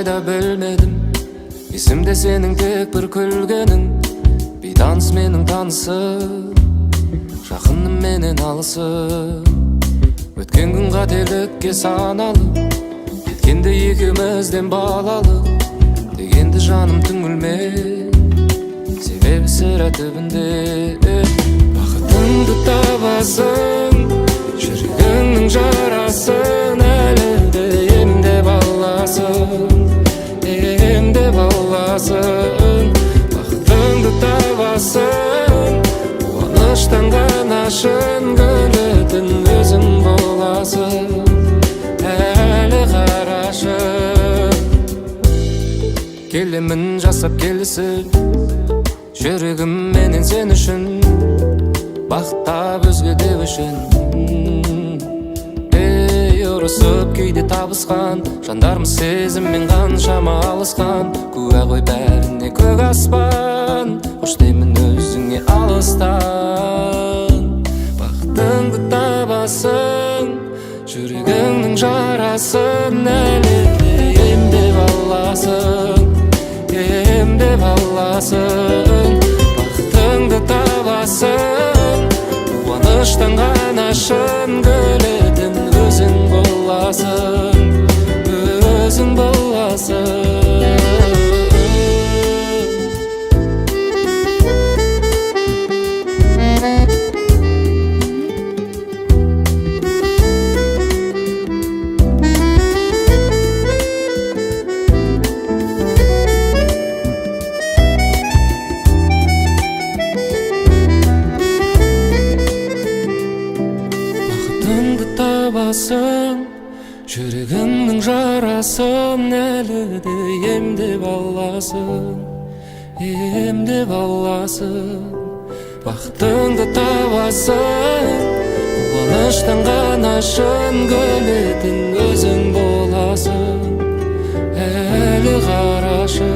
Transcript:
кайда білмедім. Есімде сенің тек бір күлгенің, бейтаныс менің танысым, жақыным менен алысым. Өткен күн қателікке саналы, кеткенде екеумізден балалы. Дегенді жаным түңілме, себебі сірә түбінде. Бақытыңды табасың, жүрегіңнің жарасын, әлі де емдеп аласың, емдеп аласың. Бақытыңды табасың, қуаныштан ғана шын гүлетін өзің боласың. Әлі қарашы, келемін жасап келісіп, жүрегім менен сен үшін, бақыттап өзге де үшін. Ұрысып кейде табысқан жандармыз, сезіммен қаншама алысқан. Куә ғой бәріне көк аспан, қош деймін өзіңе алыстан. Бақытыңды табасың, жүрегіңнің жарасын, әлі де емдеп аласың, емдеп аласың. Бақытыңды табасың, қуаныштан ғана шын гүлетін өзің боласың, өзің боласың. Бақытыңды табасың, жүрегіңнің жарасын, әлі де емдеп аласың, емдеп аласың. Бақытыңды табасың, қуаныштан ғана шын гүлетін өзің боласың. Әлі қарашы.